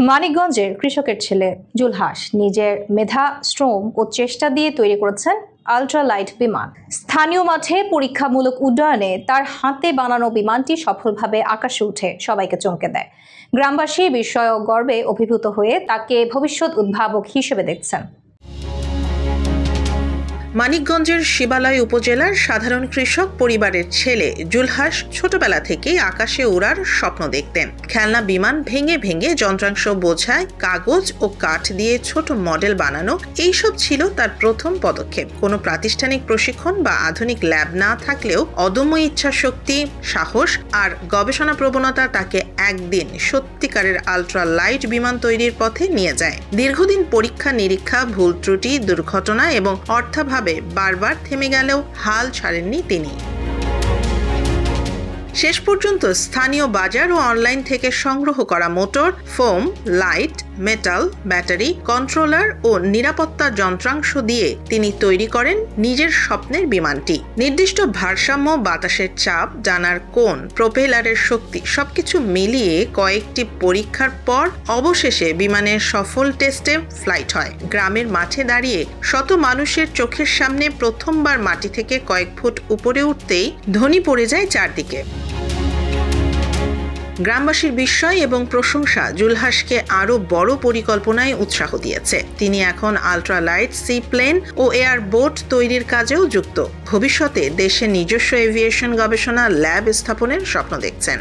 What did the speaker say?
মানিকগঞ্জের কৃষকের ছেলে জুলহাস নিজের মেধা, শ্রম ও চেষ্টা দিয়ে তৈরি করেছেন আল্ট্রালাইট বিমান। স্থানীয় মাঠে পরীক্ষামূলক উড্ডয়নে তার হাতে বানানো বিমানটি সফলভাবে আকাশে উঠে সবাইকে চমকে দেয়। গ্রামবাসী বিস্ময় ও গর্বে অভিভূত হয়ে তাকে ভবিষ্যৎ উদ্ভাবক হিসেবে দেখছেন। মানিকগঞ্জের শিবালয় উপজেলার সাধারণ কৃষক পরিবারের ছেলে জুলহাস ছোটবেলা থেকেই আকাশে ওড়ার স্বপ্ন দেখতেন। খেলনা বিমান ভেঙে ভেঙে যন্ত্রাংশ বোঝায়, কাগজ ও কাঠ দিয়ে ছোট মডেল বানানো, এইসব ছিল তার প্রথম পদক্ষেপ। কোনো প্রাতিষ্ঠানিক প্রশিক্ষণ বা আধুনিক ল্যাব না থাকলেও অদম্য ইচ্ছাশক্তি, সাহস আর গবেষণা প্রবণতা তাকে একদিন সত্যিকারের আলট্রা লাইট বিমান তৈরির পথে নিয়ে যায়। দীর্ঘদিন পরীক্ষা নিরীক্ষা, ভুল ত্রুটি, দুর্ঘটনা এবং অর্থাভাবে বারবার থেমে গেলেও হাল ছাড়েননি তিনি। শেষ পর্যন্ত স্থানীয় বাজার ও অনলাইন থেকে সংগ্রহ করা motor, foam, light, metal, battery, controller ও নিরাপত্তা যন্ত্রাংশ দিয়ে তিনি তৈরি করেন নিজের স্বপ্নের বিমানটি। নির্দিষ্ট ভারসাম্য, বাতাসের চাপ, ডানার কোণ, প্রোপেলারের শক্তি সবকিছু মিলিয়ে কয়েকটি পরীক্ষার পর অবশেষে বিমানের সফল টেস্টে ফ্লাইট হয়। গ্রামের মাঠে দাঁড়িয়ে শত মানুষের চোখের সামনে প্রথমবার মাটি থেকে কয়েক ফুট উপরে উঠতেই ধ্বনি পড়ে যায় চারদিকে। গ্রামবাসীর বিস্ময় এবং প্রশংসা জুলহাসকে আরও বড় পরিকল্পনায় উৎসাহ দিয়েছে। তিনি এখন আল্ট্রালাইট সি প্লেন ও এয়ার বোট তৈরির কাজেও যুক্ত। ভবিষ্যতে দেশে নিজস্ব এভিয়েশন গবেষণা ল্যাব স্থাপনের স্বপ্ন দেখছেন।